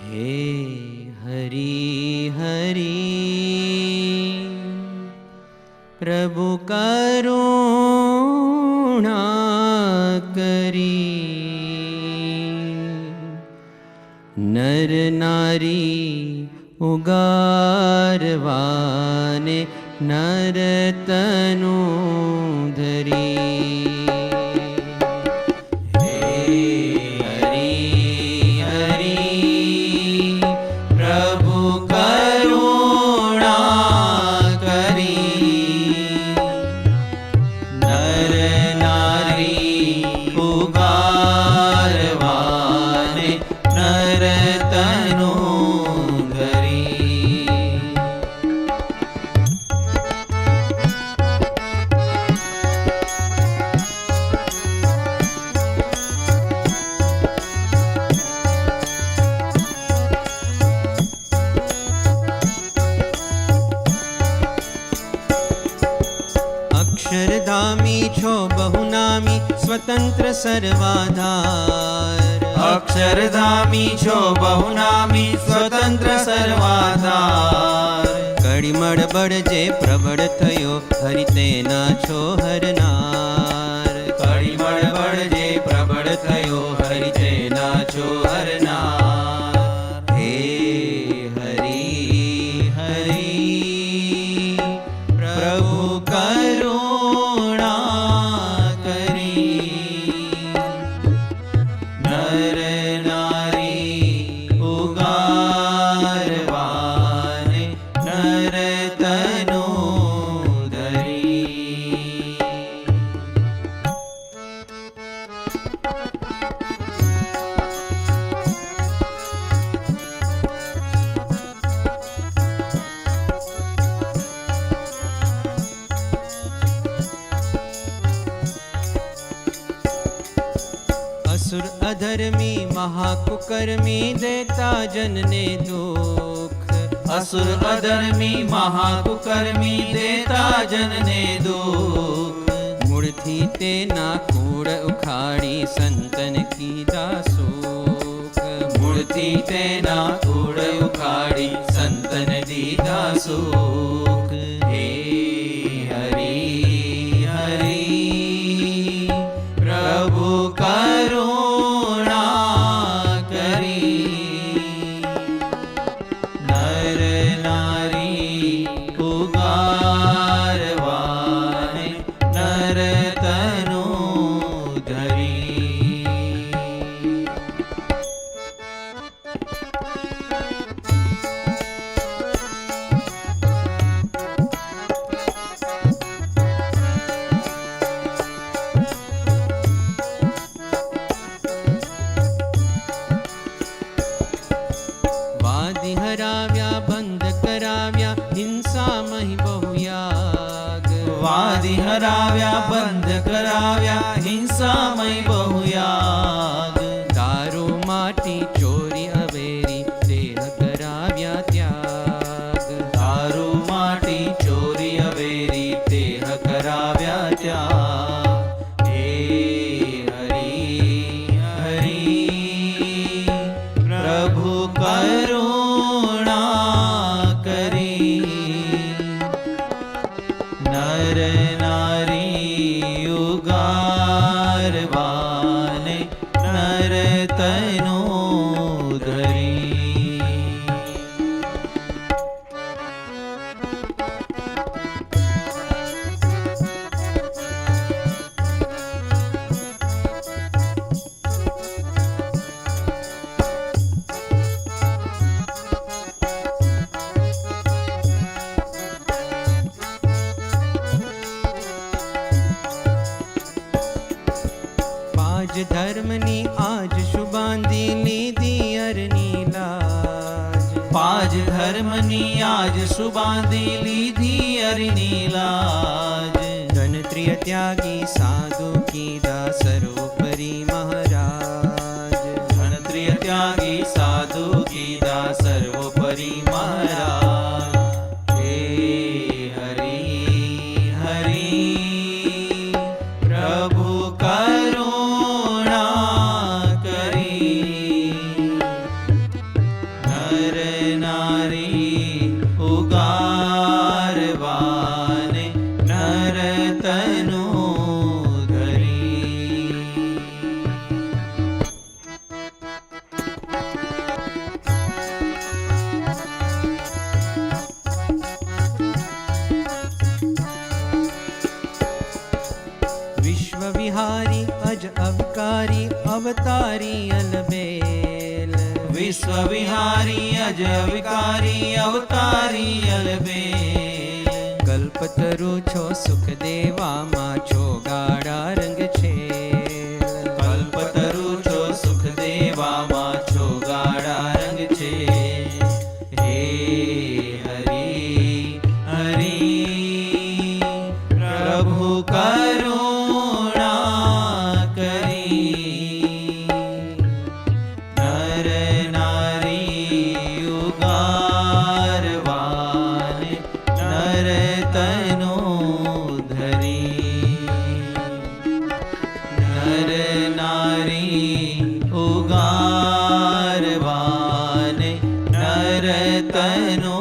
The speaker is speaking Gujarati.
हे हरि हरि प्रभु करुणा करी नर नारी उगारवाने नर तनु धरी अक्षरधामी छो बहुनामी स्वतंत्र सर्वाधार अक्षरधामी छो बहुनामी स्वतंत्र सर्वाधार कड़ीमड़ बड़जे प्रबળ થયો હરિ તેના છો હરનાર કડીમળ બળજે પ્રબળ થયો હરિ તેના છો હરનાર હે હરિ હરિ પ્રભુ કરુણા કરી નર નારી ઉગારવાને નર તનુ ધરી असुर अधर्मी महाकुकर्मी देता जनने दुख असुर अधर्मी महाकुकर्मी देता જનને દુઃખ મૂળથી તેના કૂળ ઉખાડી સંતન કીધા સુખ મૂળથી તેના કુળ ઉખાડી સંતન દીધા સુખ હે હરિ હરિ પ્રભુ કરુણા કરી નર નારી ઉગારવાને નર તનુ ધરી વાદી હરાવ્યા બંધ કરાવ્યા હિંસામહી બહુયાગ વાદી હરાવ્યા બંધ કરાવ્યા હિંસામય બહુયાગ દારૂ માટી ચોરી અવેરી દેહ કરાવ્યા ત્યાગ દારૂ માટી ચોરી અવેરી દેહ કરાવ્યા ત્યાં હે હરિ હરિ પ્રભુ કરુણા કરી નર નારી ઉગારવાને નર તનુ ધરી પાજ ધર્મની આજ શુભાંધી લીધી અરની લાજ પાજ ધર્મની આજ સુબાંધી લીધી અરની લાજ ધનત્રિય ત્યાગી સાધુ કીધા સર્વોપરી મહારાજ ધનત્રિય ત્યાગી સાધુ કીધા સર્વોપરી મહારાજ હે હરિ હરિ પ્રભુ કરુણા કરી વિહારી અવતારી અલબેલ. વિશ્વ વિહારી અજ વિકારી અવતારી અલબેલ. કલ્પતરુ છો સુખ દેવામાં છો ગાળા રંગ છે. કલ્પતરુ છો સુખ દેવામાં છો ગાળા રંગ છે. હે હરિ હરિ પ્રભુ કરુણા કરી. નર નારી ઉગારવાન નર તનો ધરી. નર નારી ઉગારવાન નર તનો